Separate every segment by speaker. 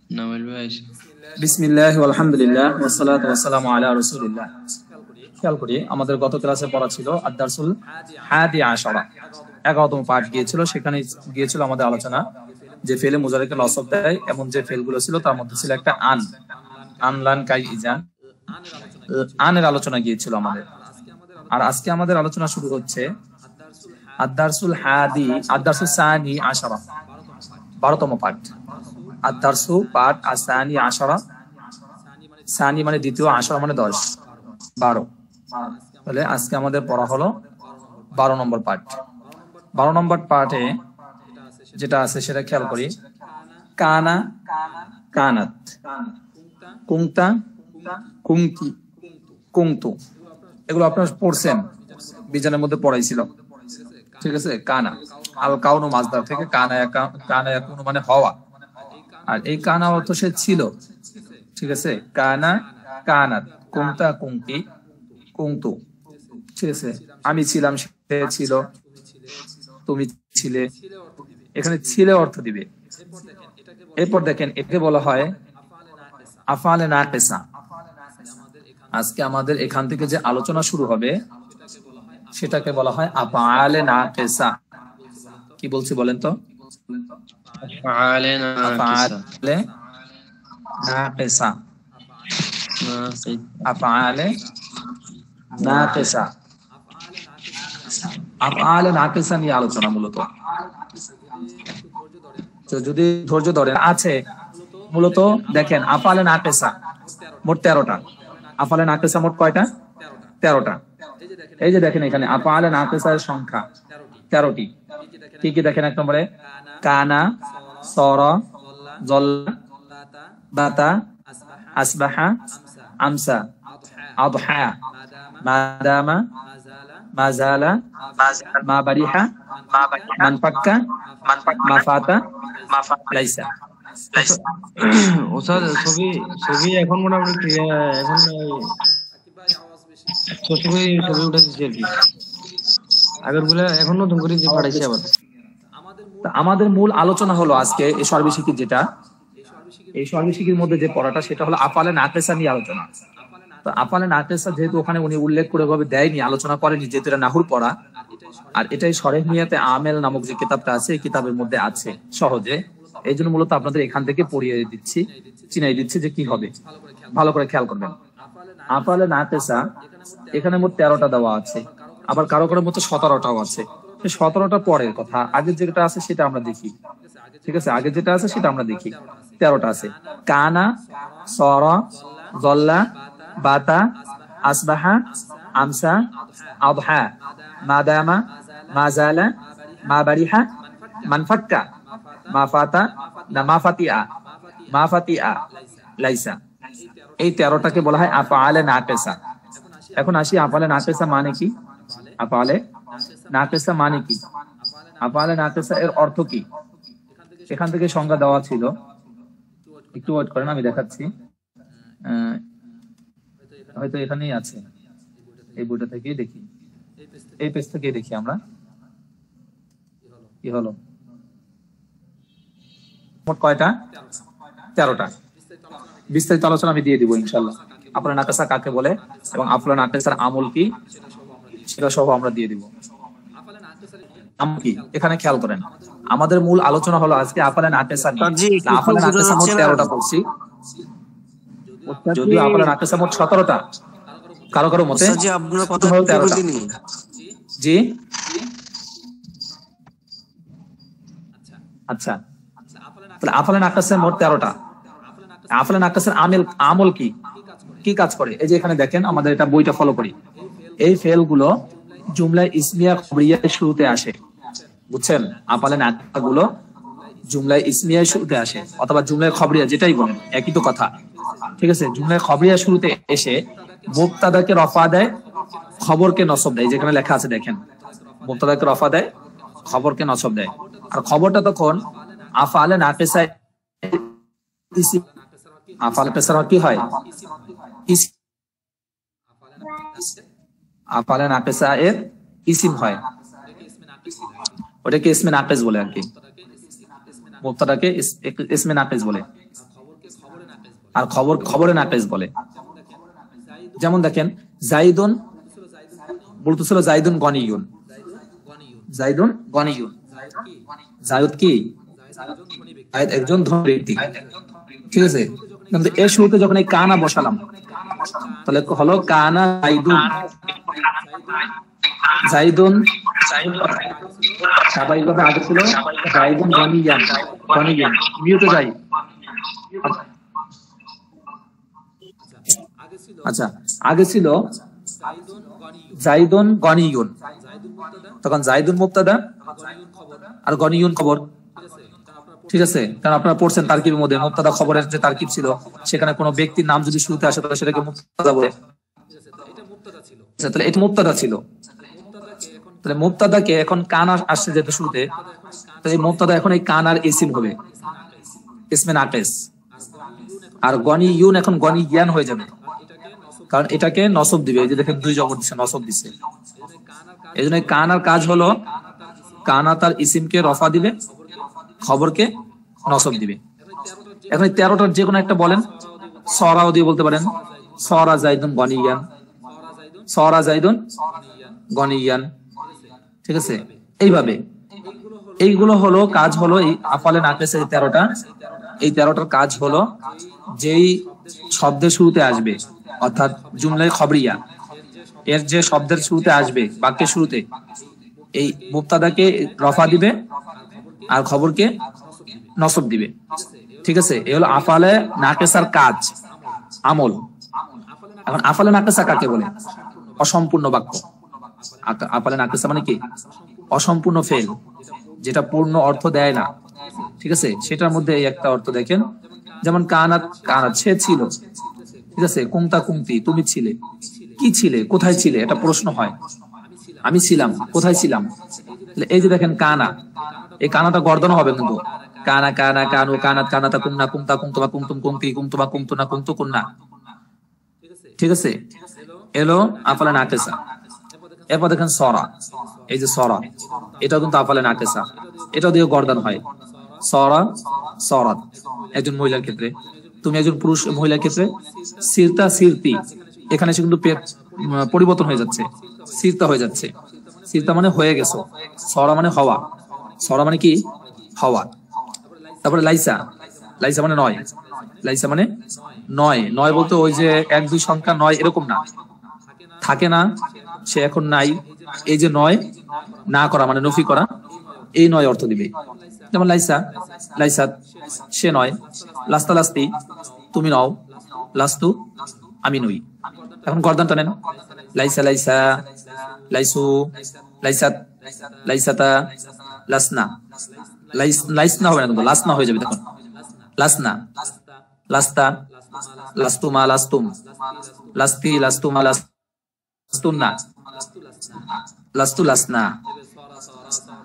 Speaker 1: Nawal ভাই
Speaker 2: বিসমিল্লাহ আলহামদুলিল্লাহ ওয়াসসালাতু ওয়াসসালামু আলা রাসূলিল্লাহ। খেয়াল করি আমাদের গত ক্লাসে পড়া ছিল আদ-দারসুল হাদি আশারা, 11তম পাঠ গিয়েছিল। সেখানে গিয়েছিল আমাদের আলোচনা যে ফেলে মুজারিকে নসব দেয় এমন যে ফেলগুলো ছিল তার মধ্যে ছিল একটা আনলান কাই ইজান, আনের আলোচনা গিয়েছিল আমাদের। আর আজকে আমাদের আলোচনা শুরু হচ্ছে আদ-দারসুল হাদি আদ-দারসুল সানি আশারা, 12তম পাঠ। আদ-দারসু পাঠ আসানি আশারা, সানি মানে দ্বিতীয়, আশারা মানে 10, 12। তাহলে আজকে আমাদের পড়া হলো 12 নম্বর পাঠ। 12 নম্বর পাঠে যেটা আছে সেটা খেয়াল করি। কানা, কানাত, কুংতা, কুংকি, কুংতু, এগুলো আপনারা পড়ছেন, বিজানের মধ্যে পড়াইছিল। ঠিক আছে, কানা আল কাউনু মাজদার থেকে কানা ইয়াকুনু মানে হওয়া, আর এই কানা অর্থ সে ছিল। ঠিক আছে, কানা, কানাত, কুংতা, কুংকি, কুংতু। ঠিক আছে, আমি ছিলাম, সে ছিল, তুমি ছিলে। এখানে ছিলে অর্থ দিবে। এরপর দেখেন একে বলা হয় আফআলে নাকিসা। আজকে আমাদের এখান থেকে যে আলোচনা শুরু হবে সেটাকে বলা হয় আফআলে নাকিসা। কি বলছি বলেন তো?
Speaker 1: আফআলে
Speaker 2: নাকিসা, আফআলে নাকিসা, আফআলে নাকিসা নিয়ে আলোচনা মূলত। তো যদি ধৈর্য ধরেন আছে মূলত দেখেন আফআলে নাকিসা মোট 13টা। আফআলে নাকিসা মোট কয়টা? 13টা। এই যে দেখেন এখানে আফআলে নাকিসার সংখ্যা 13টি। কি কি দেখেন? এক নম্বরে কানা, সরা, জল্লা, বাতা, আসবাহা, আমসা, আদহা, মাদামা, মাজালা, মা বারিহা, মানফাক্কা, মাফাতা, লাইসা।
Speaker 1: ওস্তাদ ছবি এখন মোটামুটি এখন ছবি উঠে দিচ্ছে আর কি, আগের গুলা এখন নতুন করে যে পাঠাইছে আবার।
Speaker 2: আমাদের মূল আলোচনা হলো আজকে এই সর্বশিক্ষির যেটা, এই সর্বশিক্ষির মধ্যে যে পড়াটা সেটা হলো আফআলে নাকিসা নিয়ে আলোচনা। তো আফআলে নাকিসা যেহেতু ওখানে উনি উল্লেখ করে ভাবে দেয়নি, আলোচনা করেনি, যেহেতু এটা নাহুর পড়া, আর এটাই শরহ নিয়াতে আমেল নামক যে কিতাবটা আছে এই কিতাবের মধ্যে আছে সহজে। এই জন্য মূলত আপনাদের এখান থেকে পড়িয়ে দিচ্ছি, চিনাই দিচ্ছি যে কি হবে। ভালো করে খেয়াল করবেন। আফআলে নাকিসা এখানে মোট 13টা দেওয়া আছে, আবার কারো কারো মতো 17টাও আছে। 17টা পরের কথা, আগে যেটা আছে সেটা আমরা দেখি। ঠিক আছে, আগে যেটা আছে সেটা আমরা দেখি। 13টা আছে কানা, সরা, জল্লা, বাতা, আসবাহা, আমসা, আদহা, মাদামা, মাজালা, মা বারিহা, মানফাক্কা, মাফাতা না মাফাতিয়া, মাফাতিয়া, লাইসা। এই 13টাকে বলা হয় আফআলে নাকিসা। এখন আসি আফআলে নাকিসা মানে কি? আফআলে নাকিসা মানে কি? আফআলে নাকিসা এর অর্থ কি? এখান থেকে সংজ্ঞা দেওয়া ছিল, একটু ওয়েট করেন আমি দেখাচ্ছি। হয়তো এখানেই আছে, এই বইটা থেকেই দেখি, এই পেজ থেকেই দেখি আমরা। কি হলো? মোট কয়টা? 13টা। বিস্তারিত আলোচনা আমি দিয়ে দিব ইনশাআল্লাহ। আফআলে নাকিসা কাকে বলে এবং আফআলে নাকিসার আমল কি সেটা সহ আমরা দিয়ে দিব। আমল কি এখানে খেয়াল করেন। আমাদের মূল আলোচনা হলো আজকে আফআলে নাকিসা নিয়ে। আফআলে নাকিসা মোট 13টা পড়ছি, যদিও আফআলে নাকিসা মোট 17টা। কারো কারো মতে আপনার কথা হলো 13টা। জি আচ্ছা, তাহলে আফআলে নাকিসা মোট 13টা। আফআলে নাকিসার আমল কি, কি কাজ করে? এই যে এখানে দেখেন, আমাদের এটা বইটা ফলো করি। এই ফেলগুলো জুমলায় ইসমিয়া খবরিয়া শুরুতে আসে, বুঝছেন? আফআলে নাকিসা গুলো জুমলায় ইসমিয়া শুরুতে আসে অথবা জুমলায় খবরিয়া, যেটাই বলেন একই তো কথা। ঠিক আছে, জুমলায় খবরিয়া শুরুতে এসে মুবতাদাকে রফা দেয়, খবরকে নসব দেয়। যেখানে লেখা আছে দেখেন, মুবতাদাকে রফা দেয়, খবরকে নসব দেয়। আর খবরটা তখন আফআলে নাকিসা, আফআলে নাকিসা কি হয়? আফআলে নাকিসা এর ইসিম হয়, ওটাকে ইসমে নাকিস বলে আর কি। মুবতাদাকে ইসমে নাকিস বলে। আর খবরে নাকিস বলে। যেমন দেখেন জাইদুন বলতেছিল জাইদুন গনিয়ুন, জাইদুন গনিয়ুন, জায়দ কি জায়দ একজন ধনী ব্যক্তি, ঠিক আছে। কিন্তু এর শুরুতে যখন এই কানা বসালাম তাহলে হলো কানা জাইদুন, জাইদুন স্বাভাবিকভাবে আগে ছিল জাইদুন গনিয়ান, গনিয়ান মিউটে যাই। আচ্ছা আগে ছিল জাইদুন গনিয়ুন, তখন জাইদুন মুবতাদা আর গনিয়ুন খবর, ঠিক আছে। কারণ আপনারা পড়ছেন তারকিবের মধ্যে মুবতাদা খবরের যে তারকিব ছিল সেখানে কোনো ব্যক্তির নাম যদি শুরুতে আসে তাহলে সেটাকে মুবতাদা বলে। তাহলে এটা মুবতাদা ছিল, তাহলে মুবতাদাকে এখন কানা আসছে যেহেতু শুরুতে, তাহলে এই মুবতাদা এখন এই কানার ইসিম হবে, ইসমে নাকিস। আর গনিয়ুন এখন গনিয়ান হয়ে যাবে, কারণ এটাকে নসব দিবে। এই যে দেখেন দুই জবর দিচ্ছে, নসব দিচ্ছে। এই জন্য কানার কাজ হলো কানা তার ইসিমকে রফা দিবে, খবরকে নসব দিবে। এখন 13টার যে কোনো একটা বলেন, সরাও দিয়ে বলতে পারেন, সরা জাইদুন গনিয়ান, সরা জাইদুন গনিয়ান, ঠিক আছে। এইভাবে এইগুলো হলো কাজ হলো এই আফালে নাকিসের 13টা। এই 13টার কাজ হলো যেই শব্দের শুরুতে আসবে অর্থাৎ জুমলায়ে খবরিয়া এর যে শব্দের শুরুতে আসবে বাক্যের শুরুতে এই মুবতাদাকে রফা দিবে আর খবরকে নসব দিবে, ঠিক আছে। এই হলো আফালে নাকিসার কাজ, আমল। এখন আফালে নাকিসা কাকে বলে? অসম্পূর্ণ বাক্য। আফালে নাকিসা মানে কি? অসম্পূর্ণ ফেল, যেটা পূর্ণ অর্থ দেয় না, ঠিক আছে। সেটার মধ্যে এই একটা অর্থ দেখেন, যেমন কানাত, কানাত সে ছিল, ঠিক আছে। কুংতা কুংতি তুমি ছিলে, কি ছিলে, কোথায় ছিলে, এটা প্রশ্ন হয়। আমি ছিলাম, কোথায় ছিলাম। এই যে দেখেন কানা, এই কানাটা গর্দন হবে কিন্তু, কানা কানা কানু কানাত কানাতা কুমনা কুমতা কুমতুমা কুমতুম কুমতি কুমতুমা কুমতুনা কুমতু কুন্না, ঠিক আছে। এলো আফালে নাকিসা। এরপর দেখেন সরা, এই যে সরা, এটাও কিন্তু আফালে নাকিসা, এটাও দিয়ে গর্দন হয়। সরা সরাত একজন মহিলার ক্ষেত্রে, তুমি একজন পুরুষ মহিলার ক্ষেত্রে। সিরতা সিরতি, এখানে সে কিন্তু পরিবর্তন হয়ে যাচ্ছে, সিরতা হয়ে যাচ্ছে। সিরতা মানে হয়ে গেছো, সরা মানে হওয়া, সরা মানে কি হওয়া। তারপরে লাইসা, লাইসা মানে নয়, লাইসা মানে নয়। নয় বলতে ওই যে 1 2 সংখ্যা নয় এরকম না, থাকে না, সে এখন নাই। এই যে নয় না করা মানে নফি করা, এই নয় অর্থ দিবে। যেমন লাইসা, লাইসাত সে নয়, লাস্তা লাস্তি তুমি নও, লাস্তু আমি নই। এখন গর্দান টানেন, লাইসা লাইসা, লাইসু, লাইসাত, লাইসাতা, লাসনা। লাইসনা হবে না কিন্তু লাসনা হয়ে যাবে তখন। লাসনা, লাস্তা, লাস্তুমা লাস্তুম, লাস্তি লাস্তুমা লাস্তুন্না, লাস্তু লাসনা।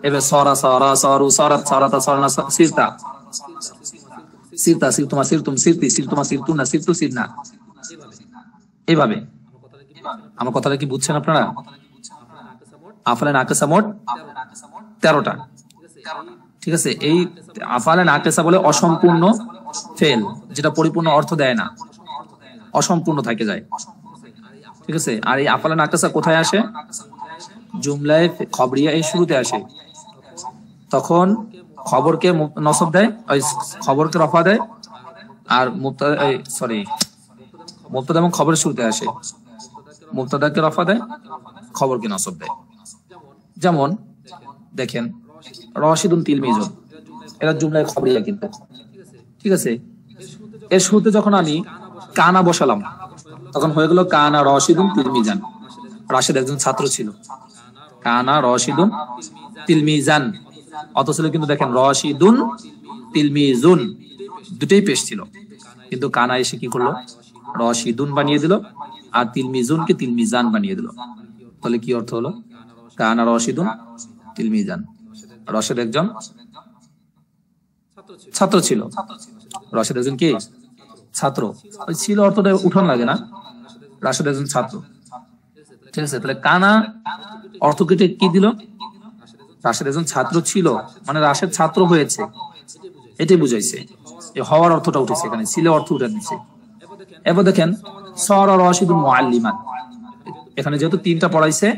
Speaker 2: এবার সরা সরা সরু সরাত সরাতা সরনা সিরতা, সিরতা সিরতুমা সিরতুম সিরতি সিরতুমা সিরতুনা সিরতু সিরনা। এইভাবে আমার কথাটা কি বুঝছেন আপনারা? আফালে নাকিসা মোট 13টা, ঠিক আছে। এই আফালে নাকিসা বলে অসম্পূর্ণ ফেল, যেটা পরিপূর্ণ অর্থ দেয় না, অসম্পূর্ণ থেকে যায়, ঠিক আছে। আর এই আফালে নাকিসা কোথায় আসে? জুমলায়ে খবরিয়া এই শুরুতে আসে। তখন খবরকে নসব দেয়, ওই খবরকে রফা দেয়, আর মুবতাদা মুবতাদা এবং খবরের শুরুতে আসে, মুবতাদাকে রফা দেয়, খবরকে নসব দেয়। যেমন দেখেন রাশিদুন তিলমিজুন, এরা জুমলায়ে খবরিয়া কিন্তু, ঠিক আছে। এর শুরুতে যখন আমি কানা বসালাম তখন হয়ে গেল কানা রাশিদুন তিলমিজান, রাশিদ একজন ছাত্র ছিল। কানা রাশিদুন তিলমিজান, অথচ কিন্তু দেখেন রাশিদুন তিলমিজুন দুটেই পেশ ছিল, কিন্তু কানা এসে কি করলো? রাশিদুন বানিয়ে দিল আর তিলমিজুনকে তিলমিজান বানিয়ে দিল। তাহলে কি অর্থ হলো? কানা রাশিদুন তিলমিজান, রাশিদ একজন ছাত্র ছিল। রাশিদ একজন কি ছাত্র, ওই ছিল অর্থটা উঠান লাগে না, রাশিদ একজন ছাত্র, ঠিক আছে। তাহলে কানা অর্থ কেটে কি দিল? রাশেদ একজন ছাত্র ছিল মানে রাশেদ ছাত্র হয়েছে, এটাই বুঝাইছে। এই হওয়ার অর্থটা উঠেছে, এখানে ছিল অর্থ উঠে দিচ্ছে। এবার দেখেন সরা রাশিদুন মুআল্লিমান, এখানে যেহেতু তিনটা পড়াইছে,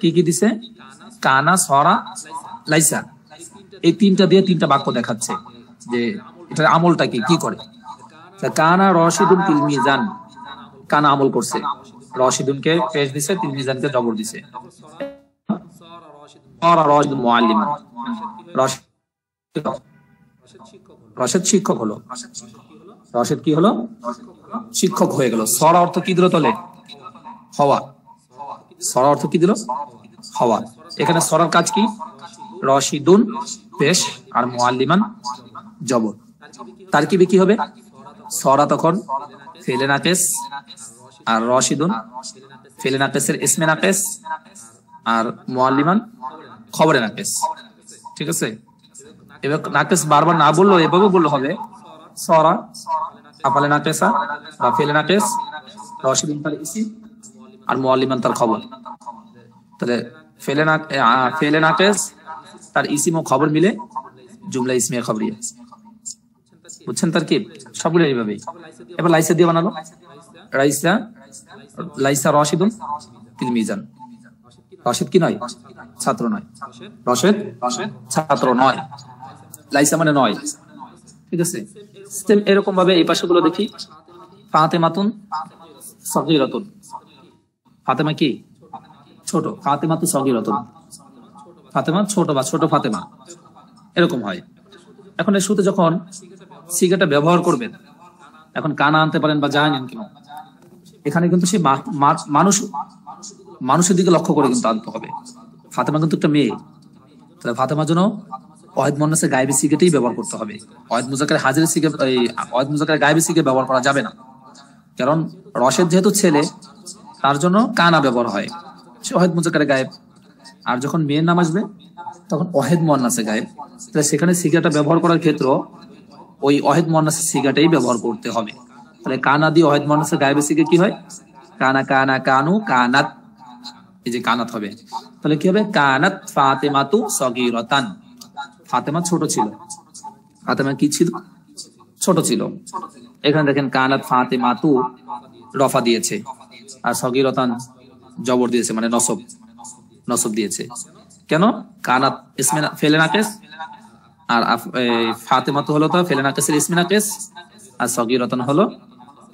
Speaker 2: কি কি দিছে? কানা, সরা, লাইসা। এই তিনটা দিয়ে তিনটা বাক্য দেখাচ্ছে যে এটার আমলটা কি করে। কানা রশিদুন তিলমিজান, কানা আমল করছে, রশিদুনকে পেশ দিছে, তিলমিজানকে জবর দিছে। সরা রাশিদুন মুআল্লিমান, রশিদ শিক্ষক হলো, রশিদ কি হলো? শিক্ষক হয়ে গেল। সরা অর্থ কি দিল তলে? হওয়া। সরা অর্থ কি দিল? হওয়া। এখানে সরার কাজ কি? রশিদুন পেশ আর মুআল্লিমান জবর। তারকিবে কি হবে? সরা তখন ফেলে নাকেস আর রশিদুন ফেলে নাকেসের ইসমে নাকেস আর মুআল্লিমান খবরে নাকেস। ঠিক আছে? এবার নাকেস বারবার না বললো, এভাবে বললে হবে সরা আফালে নাকেসা বা ফেলে নাকেস, রশিদুন তার ইসিম আর মুআল্লিমান তার খবর। তাহলে ফেলে নাকেস তার ইসিম ও খবর মিলে জুমলা ইসমিয়া খবরিয়া। বুঝছেন তারকিব? সবগুলো এইভাবেই। এবার লাইসা দিয়ে বানালো, লাইসা রশিদুন তিলমিজান। রশিদ কি নয়? ছাত্র নয়। রশিদ ছাত্র নয়, লাইসা মানে নয়। ঠিক আছে? সেম এরকম ভাবে এই পাশে গুলো দেখি। ফাতেমাতুন সগীরাতুন, ফাতেমা কি? ছোট। ফাতেমাতু সগীরাতুন, ফাতেমা ছোট বা ছোট ফাতেমা, এরকম হয়। এখন এর শুরুতে যখন সিগাটা ব্যবহার করবেন, এখন কানা আনতে পারেন বা জানেন কেন, এখানে কিন্তু সে মানুষের দিকে লক্ষ্য করে কিন্তু আনতে হবে। ফাতেমা কিন্তু একটা মেয়ে, তাহলে ফাতেমার জন্য ওয়াহিদ মুন্নাসের গায়েবী সিগাটাই ব্যবহার করতে হবে। ওয়াহিদ মুজাক্কার হাজিরের সিগা, ওয়াহিদ মুজাক্কার গায়েবী সিগা ব্যবহার করা যাবে না, কারণ রশেদ যেহেতু ছেলে তার জন্য কানা ব্যবহার হয়, সে ওয়াহিদ মুজাক্কার গায়েব। আর যখন মেয়ের নাম আসবে তখন ওয়াহিদ মুন্নাসের গায়েব, তাহলে সেখানে সিগাটা ব্যবহার করার ক্ষেত্রে ওই ওয়াহিদ মুন্নাসের সিগাটাই ব্যবহার করতে হবে। তাহলে কানা দিয়ে ওয়াহিদ মুন্নাসের গায়েবী সিগা কি হয়? কানা, কানা, কানু, কানাত, এই যে কানাত হবে। তাহলে কি হবে? কানাত ফাতেমাতু সগীরাতান, ফাতেমা ছোট ছিল। ফাতেমা কি ছিল? ছোট ছিল। এখানে দেখেন কানাত ফাতেমাতু রফা দিয়েছে আর সগীরাতান জবর দিয়েছে, মানে নসব দিয়েছে। কেন? কানাত ইসমে ফেলে নাকেস আর ফাতেমাতু হলো তো ফেলে নাকেসের ইসমে নাকেস আর সগীরাতান হলো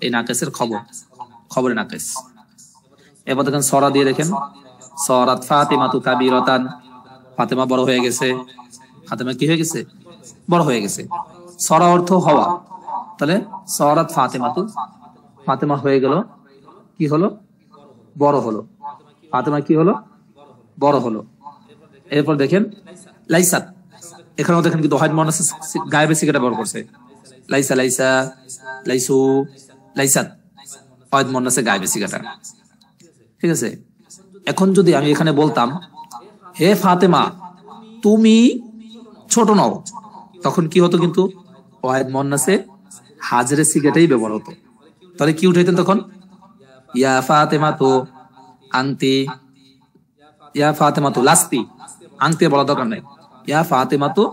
Speaker 2: এই নাকেসের খবরে নাকেস। এবার দেখেন সরা দিয়ে দেখেন, সরাত ফাতেমাতু কাবীরাতান, ফাতেমা বড় হয়ে গেছে। ফাতেমা কি হয়ে গেছে? বড় হয়ে গেছে। সরা অর্থ হওয়া, তাহলে সরাত ফাতেমাতু, ফাতেমা হয়ে গেল, কি হলো? বড় হলো। ফাতেমা কি হলো? বড় হলো। এরপর দেখেন লাইসাত, এখানেও দেখেন কিন্তু ওয়াহিদ মুন্নাসের গায়েবী সিগাটা ব্যবহার করছে। লাইসা, লাইসা, লাইসু, লাইসাত, ওয়াহিদ মুন্নাসের গায়েবী সিগাটা। ঠিক আছে? এখন যদি আমি এখানে বলতাম হে ফাতেমা তুমি ছোট নও, তখন কি হতো? কিন্তু ওয়াহিদ মুন্নাসে হাজরে সিগাটাই ব্যবহার হতো। তাহলে কি উঠাইতেন তখন? ইয়া ফাতেমা তো আনতি, ইয়া ফাতেমা তো লাস্তি, আনতে বলা দরকার নাই। ইয়া ফাতেমা তো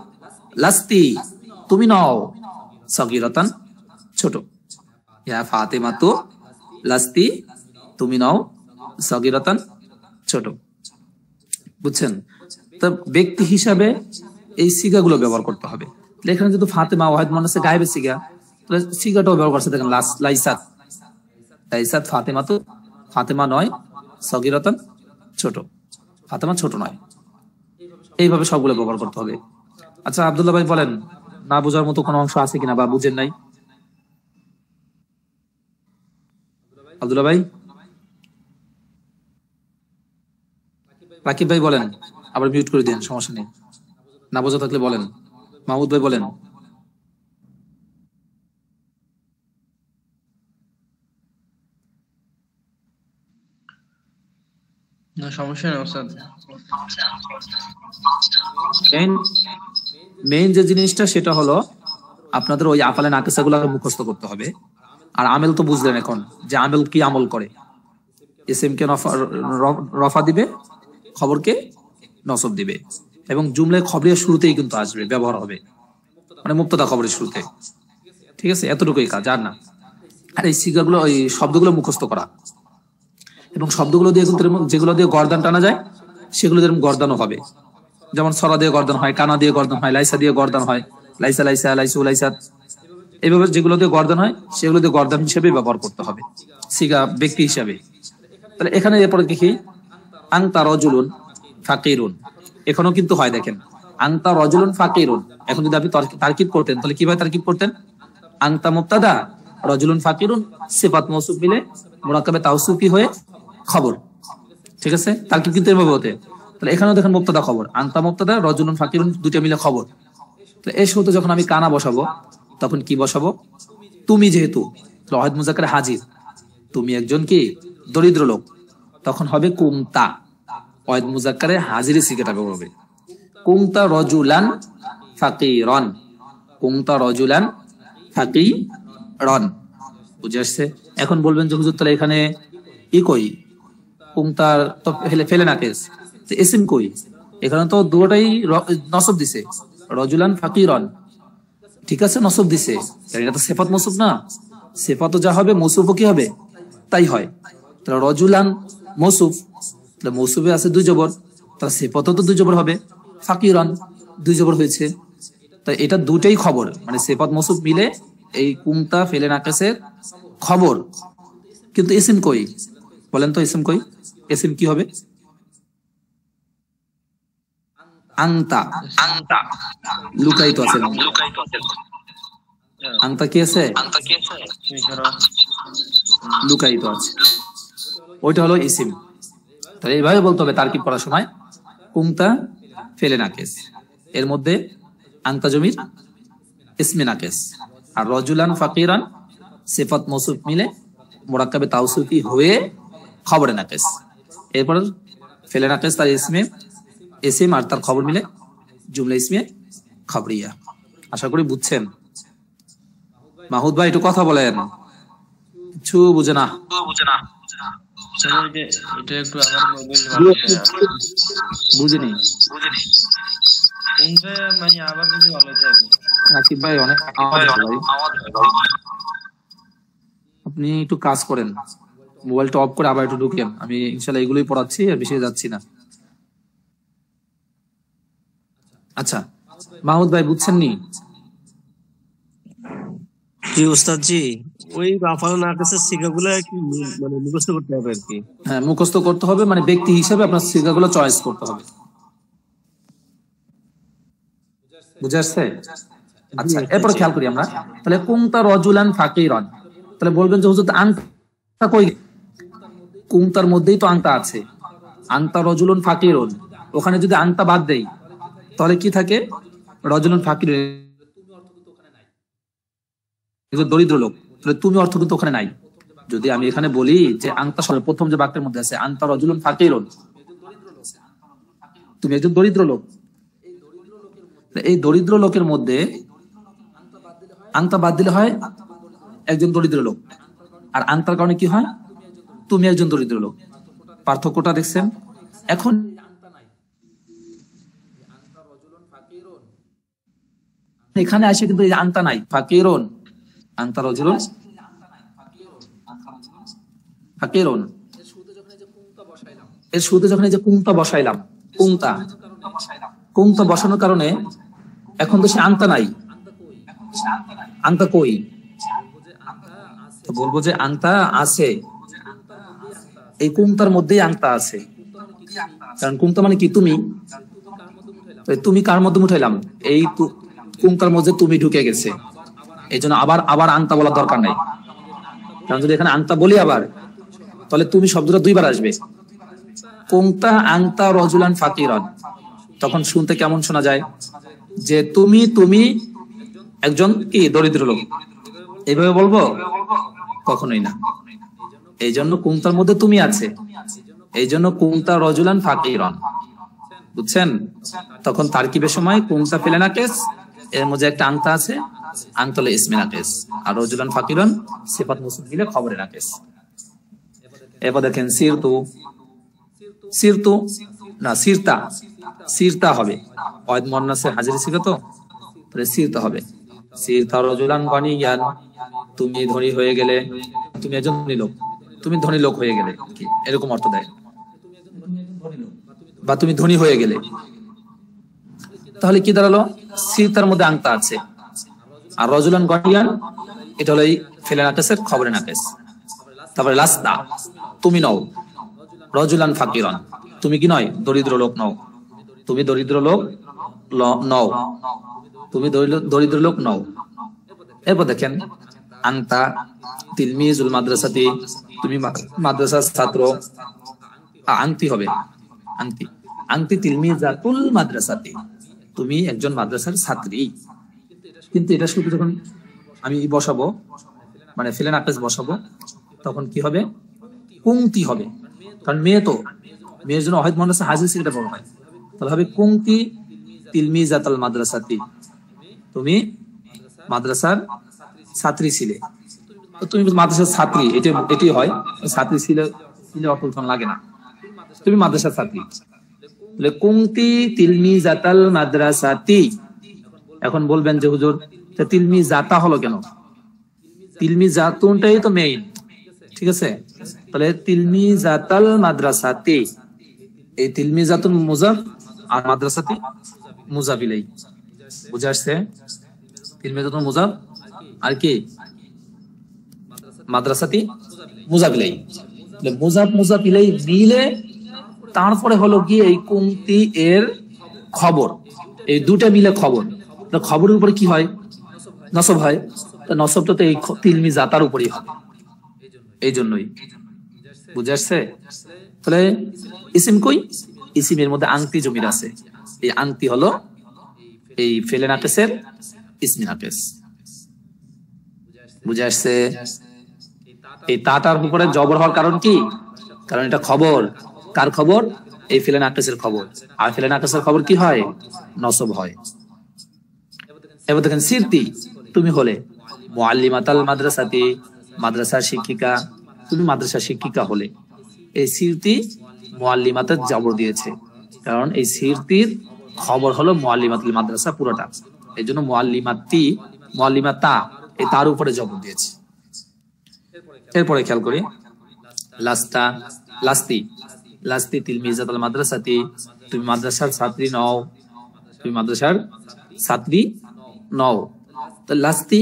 Speaker 2: লাস্তি, তুমি নও সগীরাতান, ছোট। ইয়া ফাতেমা তো লাস্তি, তুমি নও সগীরাতান, ছোট। বুঝছেন? তো ব্যক্তি হিসাবে এই সিগাগুলো ব্যবহার করতে হবে। এখানে যেহেতু ফাতেমা ওয়াহিদ মুন্নাসের গায়েবী সিগা, তাহলে সিগাটাও ব্যবহার করছে। দেখেন লাইসাত, লাইসাত ফাতেমা তো, ফাতেমা নয় সগীরাতান, ছোট। ফাতেমা ছোট নয়। এইভাবে সবগুলো ব্যবহার করতে হবে। আচ্ছা আব্দুল্লাহ ভাই বলেন, না বোঝার মতো কোনো অংশ আছে কিনা বা বুঝেন নাই? আব্দুল্লাহ ভাই, রাকিব ভাই বলেন, আবার মিউট করে দিন, সমস্যা নেই। না বোঝা থাকলে বলেন। মাহমুদ ভাই বলেন।
Speaker 1: না সমস্যা নেই ওস্তাদ।
Speaker 2: মেইন যে জিনিসটা সেটা হলো আপনাদের ওই আফালে নাকিসা গুলো মুখস্থ করতে হবে। আর আমেল তো বুঝলেন এখন যে আমেল কি আমল করে। ইসিম কে রফা দিবে, খবরকে নসব দিবে, এবং জুমলায় খবরের শুরুতেই কিন্তু আসবে, ব্যবহার হবে, মানে মুবতাদা খবরের শুরুতে। ঠিক আছে? এতটুকুই কাজ, আর না। আর এই সিগাগুলো, ওই শব্দগুলো মুখস্থ করা, এবং শব্দগুলো দিয়ে কিন্তু যেগুলো দিয়ে গর্দান টানা যায় সেগুলো দিয়ে গর্দানও হবে। যেমন সরা দিয়ে গর্দান হয়, কানা দিয়ে গর্দান হয়, লাইসা দিয়ে গর্দান হয়, লাইসা লাইসা, লাইসু লাইসাত, এইভাবে যেগুলো দিয়ে গর্দান হয় সেগুলো দিয়ে গর্দান হিসেবে ব্যবহার করতে হবে, সিগা ব্যক্তি হিসাবে। তাহলে এখানে এরপরে দেখি আনতা রজুলুন ফাকিরুন, এখনো কিন্তু হয়, দেখেন আনতা রজুলুন ফাকিরুন। এখন যদি আপনি তারকিব করতেন তাহলে কিভাবে তারকিব করতেন? আনতা মুবতাদা, রজুলুন ফাকিরুন সিফাত মৌসুফ মিলে মুরাক্কাবে তাওসুফি হয়ে খবর, ঠিক আছে? তারকিব কিন্তু এভাবে হতে। তাহলে এখানেও দেখেন মুবতাদা খবর, আনতা মুবতাদা রজুলুন ফাকিরুন দুটো মিলে খবর। তাহলে এর সাথে যখন আমি কানা বসাবো তখন কি বসাবো? তুমি, যেহেতু ওয়াহিদ মুজাক্কার হাজির, তুমি একজন কি দরিদ্র লোক, তখন হবে কুমতা, ওয়াহিদ মুজাক্কারে হাজিরি সিগাটা ব্যবহার হবে। কুমতা রজুলান ফাকিরান, কুমতা রজুলান ফাকিরান, বুঝে আসছে? এখন বলবেন যে হুজুর তাহলে এখানে ই কই, কুমতার তো ফেলে না কেস, ইসিম কই? এখানে তো দুটোটাই নসব দিছে, রজুলান ফাকিরান, ঠিক আছে, নসব দিছে, এটা তো সিফাত মৌসুফ না, সিফাতও যা হবে মৌসুফও কি হবে তাই হয়। তাহলে রজুলান মৌসুফ, তাহলে মৌসুফে আছে দুই জবর, তাহলে সিফাতও তো দুই জবর হবে, ফাকিরান দুই জবর হয়েছে। তাই এটা দুটাই খবর, মানে সিফাত মৌসুফ মিলে এই কুমতা ফেলে নাকেসের খবর। কিন্তু ইসিম কই বলেন তো, ইসিম কই? ইসিম কি হবে? আংতা, লুকায়িত আছে, আংতা কি আছে? লুকায়িত আছে, ওইটা হলো ইসিম। তাহলে এইভাবে বলতে হবে তারকিব করার সময়, কুমতা ফেলে নাকেস, এর মধ্যে আংতা জমির ইসমে নাকেস, আর রজুলান ফাকিরান সিফাত মৌসুফ মিলে মুরাক্কাবে তাওসুফি হয়ে খবরে নাকেস, এরপর ফেলে নাকেস তার ইসিম আর তার খবর মিলে জুমলা ইসমে খবরিয়া। আশা করি বুঝছেন। মাহুদ ভাই একটু কথা বলেন, কিছু বুঝে না? বুঝিনি রাকিব ভাই, অনেক আওয়াজ হয় ভাই, আপনি একটু কাজ করেন, মোবাইলটা অফ করে আবার একটু ঢুকেন। আমি ইনশাল্লাহ এগুলোই পড়াচ্ছি, আর বেশি যাচ্ছি না। আচ্ছা মাহমুদ ভাই বুঝছেন নি?
Speaker 3: জি ওস্তাদ জি, ওই রাফাল নাকাসের সিগাগুলো মানে মুখস্থ করতে হবে আর কি।
Speaker 2: হ্যাঁ মুখস্থ করতে হবে, মানে ব্যক্তি হিসেবে আপনার সিগাগুলো চয়েস করতে হবে, বুঝে আসছে? আচ্ছা এরপর খেয়াল করি আমরা, তাহলে কুমতা রজুলান ফাকিরান, তাহলে বলবেন যে হুজুর আনতা কই? কুমতার মধ্যেই তো আনতা আছে, আনতা রজুলুন ফাকিরুন, ওখানে যদি আনতা বাদ দেই তাহলে কি থাকে? রজুলুন ফাকিরুন, দরিদ্র লোক, তাহলে তুমি অর্থ কিন্তু ওখানে নাই। যদি আমি এখানে বলি যে আনতা প্রথম যে বাক্যের মধ্যে আছে আনতা রজুলুন ফাকিরুন, তুমি একজন দরিদ্র লোক, এই দরিদ্র লোকের মধ্যে আনতা বাদ দিলে হয় একজন দরিদ্র লোক, আর আনতার কারণে কি হয়? তুমি একজন দরিদ্র লোক। পার্থক্যটা দেখছেন? এখন এখানে আসে কিন্তু এই আনতা নাই, ফাকিরুন, আনতা রজুলুন ফাকিরুন, এর শুরুতে যখন এই যে কুমতা বসাইলাম, কুমতা বসানোর কারণে এখন তো সে আনতা নাই, আনতা কই? বলবো যে আনতা আছে, এই কুমতার মধ্যেই আনতা আছে, কারণ কুমতা মানে কি? তুমি, তুমি কার মধ্যে উঠাইলাম? এই কুমতার মধ্যে তুমি ঢুকে গেছে, এই জন্য আবার আনতা বলার দরকার নাই। কারণ যদি এখানে আনতা বলি আবার, তাহলে তুমি শব্দটা দুইবার আসবে। কুমতা আনতা রজুলান ফাকিরান, তখন শুনতে কেমন শোনা যায়? যে তুমি একজন কি দরিদ্র লোক, এইভাবে বলবো? কখনোই না। এই জন্য কুমতার মধ্যে তুমি আছে, এই জন্য কুমতা রজুলান ফাকিরান, বুঝছেন? তখন তারকিবের সময় কুমতা ফেলে নাকেস, এর মধ্যে একটা আনতা আছে, আনতলে ইসমে নাকেস, আর রজুলান ফাকিরান সিফাত মৌসুফ মিলে খবরে নাকেস। এবার দেখেন সিরতু না সিরতা হবে, ওয়াহিদ মুআন্নাসের হাজিরি সিগা তো, তাহলে সিরতা হবে। সিরতা রজুলান গানিয়ান, তুমি ধনী হয়ে গেলে, তুমি একজন ধনী লোক, তুমি ধনী লোক হয়ে গেলে, কি এরকম অর্থ দেয়, বা তুমি ধনী হয়ে গেলে। তাহলে কি দাঁড়ালো? সিরতার মধ্যে আংতা আছে, আর রজুলান গনিয়ান এটা হলো এই ফেলে নাকেসের খবরে নাকেস। তারপরে লাস্তা তুমি নও, রজুলান ফাকিরান তুমি কি নয়, দরিদ্র লোক নও, তুমি দরিদ্র লোক নও, তুমি দরিদ্র লোক নও। এরপর দেখেন আংতা তিলমিজুল মাদ্রাসাতি তুমি মাদ্রাসার ছাত্র, আংতি হবে আংতি, আংতি তিলমিজাতুল মাদ্রাসাতি তুমি একজন মাদ্রাসার ছাত্রী। কিন্তু এটা শুধু যখন আমি বসাবো, মানে ফেলে নাকেস বসাবো, তখন কি হবে? কুংতি হবে, কারণ মেয়ে তো, মেয়ের জন্য অহেদ মাদ্রাসা হাজির সেটা বড় হয়। তাহলে হবে কুংতি তিলমিজাতাল মাদ্রাসাতি তুমি মাদ্রাসার ছাত্রী ছিলে। তুমি মাদ্রাসার ছাত্রী, এটি হয়, ছাত্রী ছিলে অর্থ লাগে না, তুমি মাদ্রাসার ছাত্রী। কুংতি তিলমিজাতাল মাদ্রাসাতি। এখন বলবেন যে হুজুর তিলমিজাতা হলো কেন? তিলমিজাতুনটাই তো মেইন, ঠিক আছে? তাহলে তিলমিজাতাল মাদ্রাসাতি, এই তিলমিজাতুন মুজাফ আর মাদ্রাসাতি মুজাফ ইলাইহি, বুঝা আসছে? তিলমিজাতুন মুজাফ আর কি মাদ্রাসাতি মুজাফ ইলাইহি, মুজাফ মুজাফ ইলাইহি মিলে তারপরে হলো কি এই কুংতি এর খবর, এই দুটা মিলে খবর। খবরের উপরে কি হয়? নসব হয়। নসবটা তো এই তিলমিজাতার উপরেই হবে, এই জন্যই, বুঝে আসছে? তাহলে ইসিম কই? ইসিমের মধ্যে আংতি জমির আছে, এই আংতি হলো এই ফেলে নাকেসের ইসমি নাকেস, বুঝে আসছে? এই তাটার উপরে জবর হওয়ার কারণ কি? কারণ এটা খবর, কার খবর? এই ফেলে নাকেসের খবর, আর ফেলে নাকেসের খবর কি হয়? নসব হয়। এবার দেখেন সিরতি তুমি হলে মুআল্লিমাতাল মাদ্রাসাতি মাদ্রাসার শিক্ষিকা, তুমি মাদ্রাসার শিক্ষিকা হলে। এই সিরতি মুআল্লিমাতের জবর দিয়েছে, কারণ এই সিরতির খবর হলো মুআল্লিমাতুল মাদ্রাসা পুরোটা, এই জন্য মুআল্লিমাতি মুআল্লিমাতা এই তার উপরে জবর দিয়েছে। এরপরে খেয়াল করি লাস্তা লাস্তি, লাস্তি তিলমিজাতুল মাদ্রাসাতি তুমি মাদ্রাসার ছাত্রী নও, তুমি মাদ্রাসার ছাত্রী নও। তো লাস্তি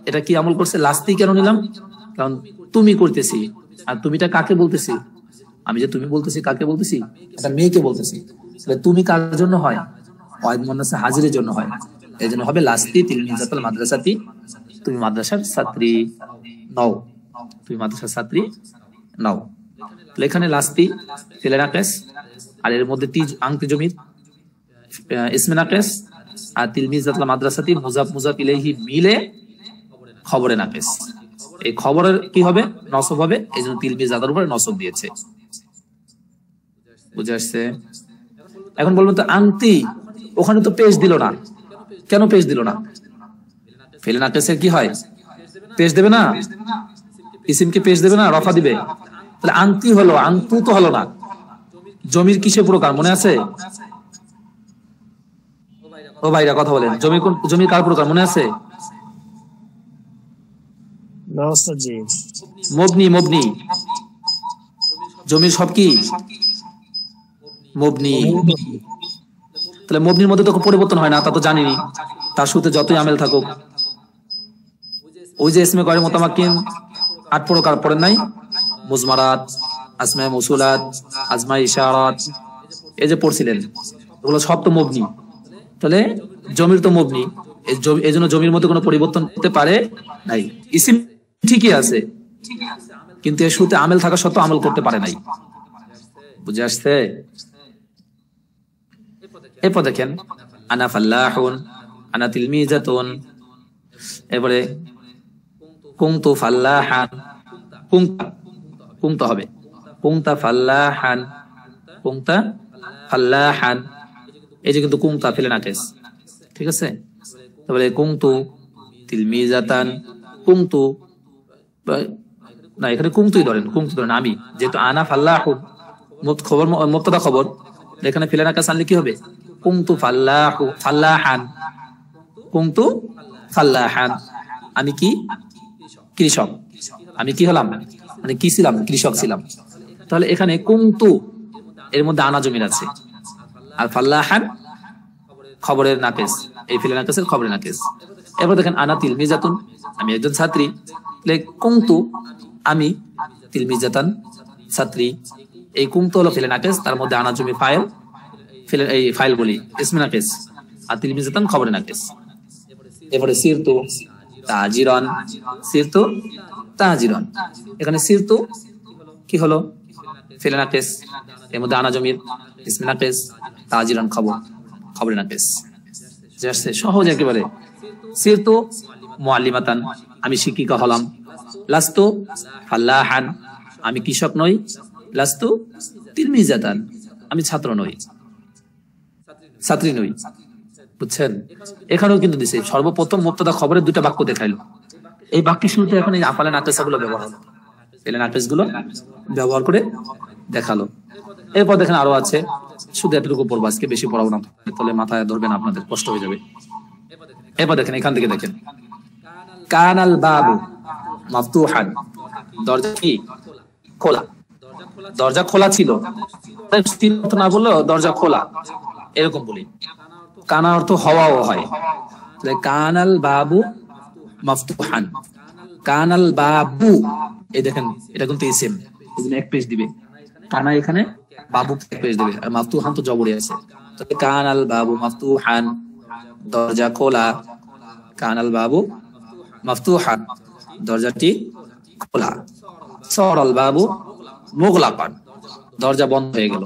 Speaker 2: এটা কি আমল করছে? লাস্তি কেন নিলাম? কারণ তুমি করতেছি, আর তুমিটা কাকে বলতেছি? আমি যে তুমি বলতেছি কাকে বলতেছি? একটা মেয়েকে বলতেছি। তুমি কার জন্য হয়? ওয়াহিদ মুন্নাস হাজিরের জন্য হয়, এই জন্য হবে লাস্তি তিলমিজাতুল মাদ্রাসাতি তুমি মাদ্রাসার ছাত্রী নও, তুমি মাদ্রাসার ছাত্রী নও। এখানে লাস্তি ফেলে নাকেস, আর এর মধ্যে টি আংতি জমির ইসমে নাকেস, আর তিলমিজাতুল মাদ্রাসাতি মুজাফ মুজাফ ইলাইহি মিলে খবরে নাকেস। এই খবরের কি হবে? নসব হবে, এই জন্য তিলমিজাতার উপরে নসব দিয়েছে, বুঝে আসছে? এখন বলবো তো আংতি, ওখানে তো পেশ দিল না, কেন পেশ দিল না? ফেলে নাকেসের কি হয়? পেশ দেবে না, ইসিমকে পেশ দেবে না, রফা দিবে। তাহলে আংতি হলো, আংতু তো হলো না। জমির কিসে প্রকার মনে আছে? ও ভাইরা কথা বলেন, জমির কার প্রকার মনে আছে? মবনি, মবনি জমির সব কি মবনি। তাহলে মবনির মধ্যে তো পরিবর্তন হয় না, তা তো জানিনি, তার সাথে যতই আমেল থাকুক। ওই যে ইসমে গয়র মুতামাক্কিন 8 প্রকার পড়েন নাই? মুজমারাত, আসমায়ে মৌসুলাত, আজমায়ে ইশারাত, এই যে পড়ছিলেন, ওগুলো সব তো মবনি। তাহলে জমির তো মবনি, এই জন্য জমির মধ্যে কোনো পরিবর্তন হতে পারে নাই। ইসিম ঠিকই আছে, কিন্তু এর শুরুতে আমেল থাকা সত্ত্বেও আমল করতে পারে নাই, বুঝে আসছে? এরপর দেখেন আনা ফাল্লাহুন, আনা তিলমিজাতুন, এবারে কুনতু ফাল্লাহান, কুনতা হবে কুনতা ফাল্লাহান, কুনতা ফাল্লাহান, এই যে কিন্তু কুনতা ফেলে নাকেস, ঠিক আছে? তারপরে কুনতু তিলমিজাতান, কুনতু না, এখানে কুনতুই ধরেন, কুনতু ধরেন আমি, যেহেতু আনা ফাল্লাহুন খবর মুবতাদা খবর, এখানে ফেলে নাকেস আনলে কি হবে? কুনতু ফাল্লাহান, কুনতু ফাল্লাহান, আমি কি কৃষক। আমি কি হলাম, মানে কি ছিলাম, কৃষক ছিলাম। তাহলে এখানে কুনতু এর মধ্যে আনা জমির আছে, আর ফাল্লাহান খবরের নাকিস, এই ফিলে নাকিসের খবরের নাকিস। এরপর দেখেন আনা তিলমিজাতুন, আমি একজন ছাত্রী। কুনতু আমি তিলমিজাতান ছাত্রী, এই কুনতু হলো ফিলে নাকিস, তার মধ্যে আনা জমি ফাইল, ফিলে এই ফাইল বলি ইসমে নাকিস, আর তিলমিজাতান খবরের নাকিস। এরপরে সিরতু তাজিরান, সিরতু তাজিরান, এখানে সিরতু কি হলো, ফিলে নাকিস, এর মধ্যে আনা জমির ইসমে নাকিস, তাজিরান খবর, খবরের নাকিস। জাস্ট সহজ একেবারে। সিরতু মুআল্লিমাতান, আমি শিক্ষিকা হলাম। লাস্তু ফাল্লাহান, আমি কৃষক নই। লাস্তু তিলমিজাতান, আমি ছাত্র নই, ছাত্রী নই। বুঝছেন? এখানেও কিন্তু দিছে সর্বপ্রথম মুবতাদা খবরের দুটা বাক্য দেখাইলো। এই বাক্যের শুরুতে এখন এই আফালে নাকিসা গুলো ব্যবহার হলো, ফেলে নাকিস গুলো ব্যবহার করে দেখালো। এরপর দেখেন আরো আছে, শুধু এতটুকু পড়বো আজকে, বেশি পড়াবো না, তাহলে মাথায় ধরবেন আপনাদের, কষ্ট হয়ে যাবে। এরপর দেখেন এখান থেকে দেখেন, কানাল বাবু মাফতুহান, দরজা কি খোলা, দরজা খোলা ছিল, না বললো দরজা খোলা, এরকম বলি। কানা অর্থ হওয়াও হয়, কানাল বাবু মাফতুহান, কানাল বাবু, এই দেখেন এটা কিন্তু ইসিম, এক পেজ দিবে, কানা এখানে বাবু এক পেজ দিবে, আর মাফতুহান তো জবরে আছে। কানাল বাবু মাফতুহান, দরজা খোলা, কানাল বাবু মাফতুহান, দরজাটি খোলা। সরাল বাবু মুগলাকান, দরজা বন্ধ হয়ে গেল,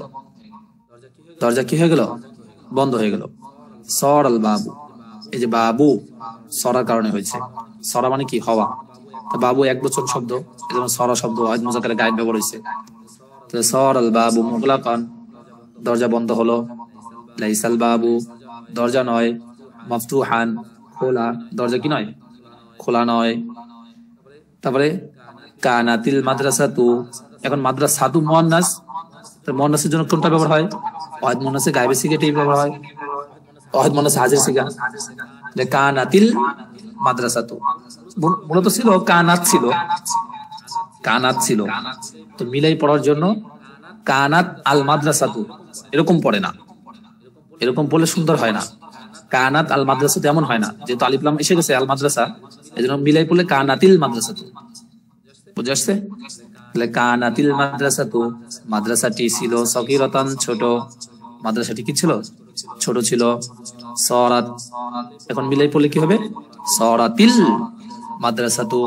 Speaker 2: দরজা কি হয়ে গেল, বন্ধ হয়ে গেল। সরাল বাবু, এই যে বাবু সরার কারণে হয়েছে, সরা মানে কি হওয়া, বাবু এক বচন শব্দ, এজন্য সরা শব্দ আয়াত মুজাক্কারে গায়েব ব্যবহার হয়েছে। সরাল বাবু মুগলাকান, দরজা বন্ধ হলো। লাইসাল বাবু, দরজা নয়। মাফতুহান, খোলা, দরজা কি নয়, খোলা নয়। তারপরে কানাতিল মাদ্রাসাতু, এখন মাদ্রাসাতু মুয়ান্নাস, তো মুয়ান্নাসের জন্য কোনটা ব্যবহার হয়, ওয়াহিদ মুয়ান্নাসে গায়েবে সিগা এটাই ব্যবহার হয়, ওয়াহিদ মুয়ান্নাসে হাজির সিগা। কানাতিল মাদ্রাসাতু মূলত ছিল কানাত, ছিল কানাত ছিল, তো মিলাই পড়ার জন্য কানাত আল মাদ্রাসাতু এরকম পড়ে না, এরকম বলে সুন্দর হয় না। কানাত আল মাদ্রাসা এমন হয় না, যেহেতু আলিফ লাম এসে গেছে আল মাদ্রাসা, এজন্য মিলাই পড়লে কানাতিল মাদ্রাসাতু। বুঝে আসছে? কানাতিল মাদ্রাসাতু, মাদ্রাসাটি ছিল, সগীরাতান ছোট, মাদ্রাসাটি কি ছিল, ছোট ছিল। সরাত, এখন মিলাই পড়লে কি হবে, সরাতিল মাদ্রাসাতু,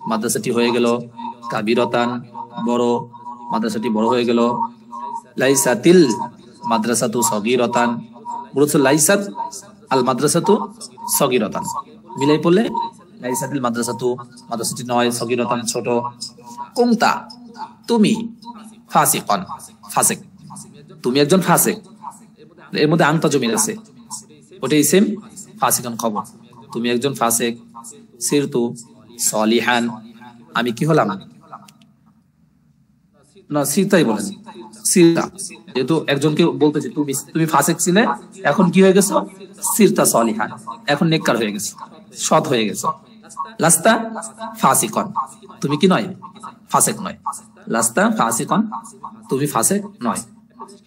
Speaker 2: মাদ্রাসাটি হয়ে গেল। কাবিরাতান, বড়, মাদ্রাসাটি বড় হয়ে গেল। লাইসাতিল মাদ্রাসাতু সগীরাতান, বলছো লাইসাত আল মাদ্রাসাতু সগীরাতান, মিলাই পড়লে লাইসাতিল মাদ্রাসাতু, মাদ্রাসাটি নয়, সগীরাতান ছোট। কুনতা, তুমি, ফাসিকান, ফাসিক, তুমি একজন ফাসিক, এর মধ্যে আনতা জমির আছে, ওটাই সেম, ফাসিকান খবর, তুমি একজন ফাসিক। সিরতু সলিহান, আমি কি হলাম, না সিরতাই বলেন, সিরতা, যেহেতু একজনকে বলতেছি তুমি, তুমি ফাসিক ছিলে, এখন কি হয়ে গেছো, সিরতা সলিহান, এখন নেককার হয়ে গেছো, সৎ হয়ে গেছো। লাস্তা ফাসিকন, তুমি কি নয়, ফাসিক নয়। লাস্তা ফাসিকন, তুমি ফাসিক নয়।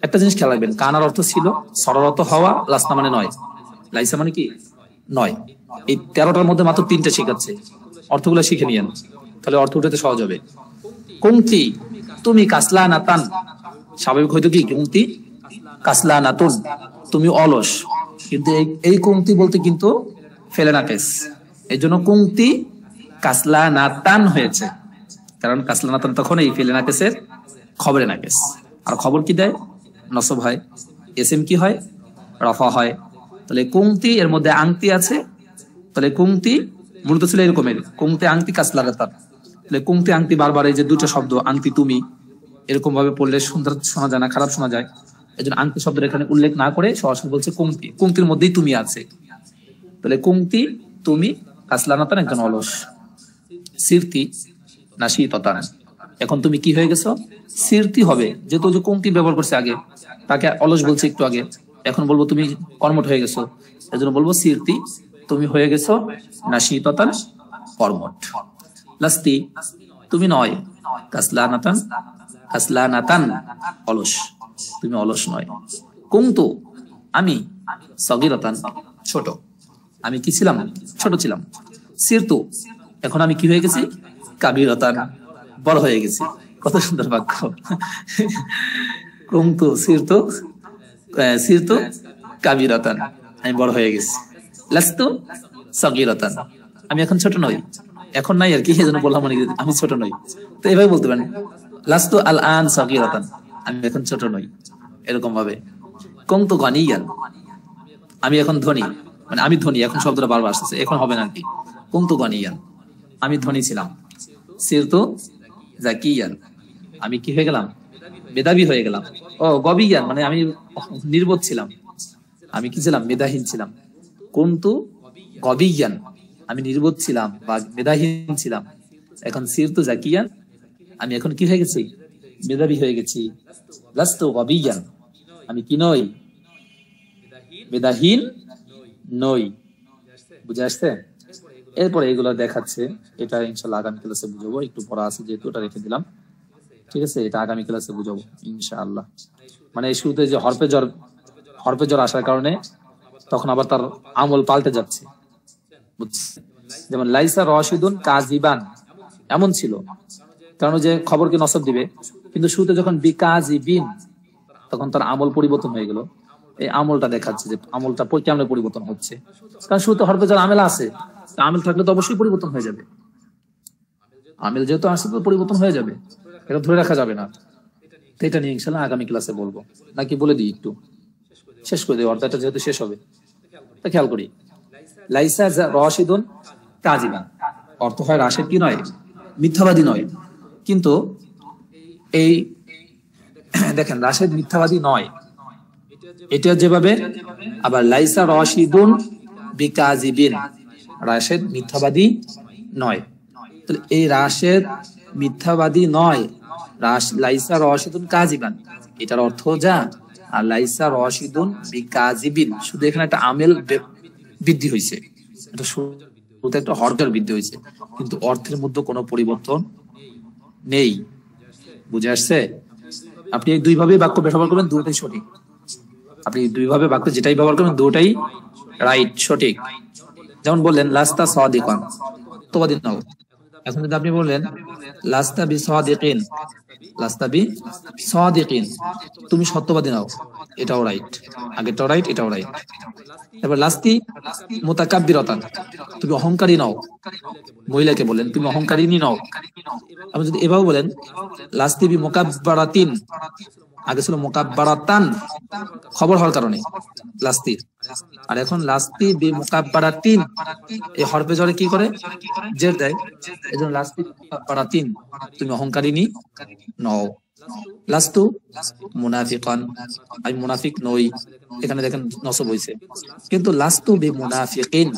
Speaker 2: একটা জিনিস খেয়াল রাখবেন, কানার অর্থ ছিল, সরার অর্থ হওয়া, লাস্তা মানে নয়, লাইসা মানে কি নয়। এই 13টার মধ্যে মাত্র 3টা শেখাচ্ছে, অর্থগুলো শিখে নিয়েন, তাহলে অর্থ উঠাতে সহজ হবে। কুনতি, তুমি কাসলা নাতান, স্বাভাবিক হয়তো কি কুনতি কাসলা নাতুন, তুমি অলস, কিন্তু এই কুনতি বলতে কিন্তু ফেলে নাকেস, এই জন্য কুনতি কাসলা নাতান হয়েছে, কারণ কাসলা নাতান তখন এই ফেলে নাকেসের খবরে নাকেস। আর খবর কি দেয়, নসব হয়, এসএম কি হয়, রফা হয়। তাহলে কুনতি এর মধ্যে আংতি আছে, তাহলে কুনতি মূলত ছিল এরকমের, কুনতি আংতি কাসলা নাতান। তাহলে কুনতি আংতি বারবার এই যে দুটো শব্দ আংতি তুমি, এরকম ভাবে পড়লে সুন্দর শোনা যায় না, খারাপ শোনা যায়, এই জন্য আংতি শব্দের এখানে উল্লেখ না করে সরাসরি বলছে কুনতি, কুনতির মধ্যেই তুমি আছে। তাহলে কুনতি তুমি কাসলা নাতান, একজন অলস। সিরতি নাশিতাতান, এখন তুমি কি হয়ে গেছো, সিরতি হবে, যেহেতু যে কুনতি ব্যবহার করছে আগে, তাকে অলস বলছে একটু আগে, এখন বলবো তুমি কর্মঠ হয়ে গেছো, এজন্য বলবো সিরতি, তুমি হয়ে গেছো নাশিতাতান, কর্মঠ। লাস্তি তুমি নয়, কাসলানাতান কাসলানাতান অলস, তুমি অলস নয়। কুনতু আমি, সগীরাতান ছোট, আমি কি ছিলাম? ছোট ছিলাম। সিরতু এখন আমি কি হয়ে গেছি? কাবীরাতান বড় হয়ে গেছি। কত সুন্দর বাক্য। কুনতু সিরতু সিরতু কাবীরাতান, আমি বড় হয়ে গেছি। লাস্তু সগীরাতান আমি এখন ছোট নই, এখন নাই আর কি, এজন্য বললাম আমি ছোট নই। তো এভাবে বলতে পারেন লাস্তু আল আন সগীরাতান, আমি এখন ছোট নই, এরকম ভাবে। কুনতু গানিয়ান আমি এখন ধনী, মানে আমি ধনী, এখন শব্দটা বারবার আসছে, এখন হবে না কি। কুনতু গানিয়ান আমি ধনী ছিলাম। সিরতু জাকিয়ান আমি কি হয়ে গেলাম? মেধাবী হয়ে গেলাম। ও গবিয়ান মানে আমি নির্বোধ ছিলাম, আমি কি ছিলাম? মেধাহীন ছিলাম। কুনতু গবিয়ান আমি নির্বোধ ছিলাম বা মেধাহীন ছিলাম। এখন সিরতু জাকিয়ান আমি এখন কি হয়ে গেছি? মেধাবী হয়ে গেছি। লাস্তু গবিয়ান আমি কি নই? মেধাহীন নই। বুঝে আসছে? এরপরে এগুলো দেখাচ্ছে, এটা ইনশাল্লাহ আগামী ক্লাসে বুঝাবো, একটু পড়া আছে যেহেতু ওটা রেখে দিলাম, ঠিক আছে? এটা আগামী ক্লাসে বুঝাবো ইনশাআল্লাহ। মানে এই শুরুতে যে হরফে জ্বর আসার কারণে তখন আবার তার আমল পাল্টে যাচ্ছে, বুঝছেন? যেমন লাইসা রশিদুন কাজিবান এমন ছিল, কারণ যে খবরকে নসব দিবে, কিন্তু শুরুতে যখন বিকাজিবিন তখন তার আমল পরিবর্তন হয়ে গেল। এই আমলটা দেখাচ্ছে যে আমলটা কেমন পরিবর্তন হচ্ছে, কারণ শুরুতে হরফে জ্বর আমেল আছে, আমেল থাকলে তো অবশ্যই পরিবর্তন হয়ে যাবে। আমেল যেহেতু আসছে তো পরিবর্তন হয়ে যাবে, এটা ধরে রাখা যাবে না। তো এটা নিয়ে ইনশাল্লাহ আগামী ক্লাসে বলবো, নাকি বলে দিই একটু শেষ করে দিই, অর্থাৎ যেহেতু শেষ হবে। তা খেয়াল করি, লাইসা রশিদুন কাজিবান অর্থ হয় রাশেদ কি নয়? মিথ্যাবাদী নয়। কিন্তু এই দেখেন রাশেদ মিথ্যাবাদী নয়, এটা যেভাবে, আবার লাইসা রশিদুন বিকাজিবিন রাশেদ মিথ্যাবাদী নয়। তাহলে এই রাশেদ মিথ্যাবাদী নয়, লাইসা রশিদুন কাজিবান এটার অর্থ যা, আর লাইসা রশিদুন বিকাজিবিন শুধু এখানে একটা আমেল বৃদ্ধি হয়েছে, এটা শুধু একটা হরফের বৃদ্ধি হয়েছে, কিন্তু অর্থের মধ্যে কোনো পরিবর্তন নেই। বুঝে আসছে? আপনি দুই ভাবে বাক্য ব্যবহার করবেন, দুটোই সঠিক। আপনি দুই ভাবে বাক্য যেটাই ব্যবহার করবেন দুটোই রাইট, সঠিক। যেমন বললেন লাস্তা সাদিকান, সত্যবাদী নও। এখন যদি আপনি বললেন লাস্তা বি সাদিকিন, লাস্তা বি সাদিকিন তুমি সত্যবাদী নও, এটাও রাইট, আগেরটাও রাইট, এটাও রাইট। এবার লাস্তি মুতাকাব্বিরাতান তুমি অহংকারী নও, মহিলাকে বলেন তুমি অহংকারিনী নও। আপনি যদি এভাবে বলেন লাস্তি বি মুকাব্বারাতিন, আগে ছিল মুকাব্বারাতান খবর হওয়ার কারণে লাস্তি, আর এখন লাস্তি বি মুকাব্বারাতিন এই হরফে জরে কি করে? জের দেয়, এজন্য লাস্তি মুকাব্বারাতিন তুমি অহংকারিনী নও। লাস্তু মুনাফিকান আমি মুনাফিক নই, এখানে দেখেন নসব হয়েছে, কিন্তু লাস্তু বি মুনাফিকিন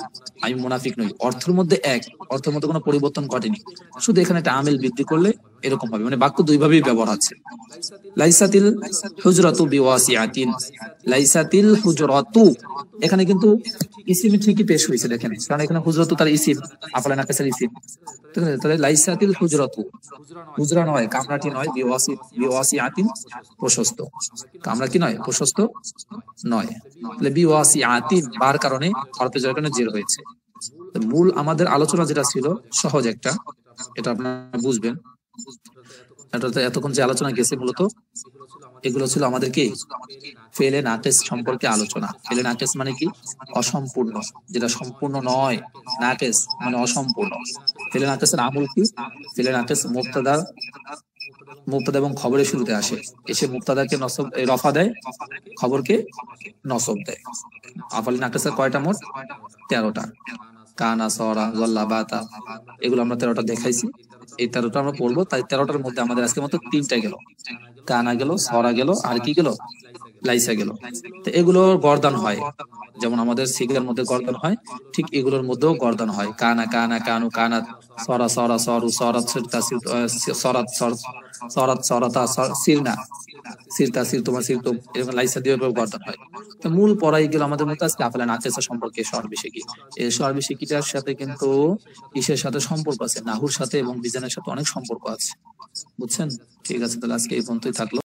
Speaker 2: আমি মুনাফিক নই অর্থের মধ্যে এক, অর্থের মধ্যে কোনো পরিবর্তন ঘটেনি, শুধু এখানে একটা আমেল বৃদ্ধি করলে এরকম হবে। মানে বাক্য দুই ভাবেই ব্যবহার আছে। লাইসাতিল হুজরাতু বিওয়াসিআতিন, লাইসাতিল হুজরাতু এখানে কিন্তু ইসিম ঠিকই পেশ হয়েছে দেখেন, কারণ এখানে হুজরাতু তার ইসিম, আফালে নাকাসের ইসিম। তাহলে লাইসাতিল হুজরাতু হুজরা নয়, কামরাটি নয়, বিওয়াসিআতিন প্রশস্ত, কামরা কি নয়? প্রশস্ত নয়। তাহলে বিওয়াসিআতিন বার কারণে হরফে জের কারণে জের হয়েছে। মূল আমাদের আলোচনা যেটা ছিল সহজ একটা, এটা আপনারা বুঝবেন। এতক্ষণ যে আলোচনা গেছে মূলত এগুলো ছিল আমাদের কি ফেলে নাকেস সম্পর্কে আলোচনা। ফেলে নাকেস মানে কি? অসম্পূর্ণ, যেটা সম্পূর্ণ নয়। নাকেস মানে অসম্পূর্ণ। ফেলে নাকেসের আমল কি? ফেলে নাকেস মুবতাদা এবং খবরের শুরুতে আসে, এসে মুবতাদাকে নসব রফা দেয়, খবরকে নসব দেয়। আফালি নাকেসের কয়টা মোট? 13টা। কানা, সরা, জল্লা, বাতা এগুলো আমরা 13টা দেখাইছি। এই 13টা আমরা পড়বো, তাই 13টার মধ্যে আমাদের আজকে মতো 3টা গেল, কানা গেল, সরা গেল, আর কি গেল? লাইসা গেল। তো এগুলোর গর্দান হয়, যেমন আমাদের সিগার মধ্যে গর্দান হয়, ঠিক এগুলোর মধ্যেও গর্দান হয়। কানা কানা কানু কানাত, সরা সরা সরু সরাত, সরাত সরাত সরাতা সিরনা সিরতা সিরতুমা সিরতুম এরকম লাইসা দিয়ে গঠন হয়। তো মূল পড়াই গেল আমাদের মধ্যে আজকে আফালে নাকেসা সম্পর্কে সর্বিশেষী। এই সর্বিশেষীটার সাথে কিন্তু ইসের সাথে সম্পর্ক আছে, নাহুর সাথে এবং বিজানের সাথে অনেক সম্পর্ক আছে, বুঝছেন? ঠিক আছে, তাহলে আজকে এই পর্যন্তই থাকলো।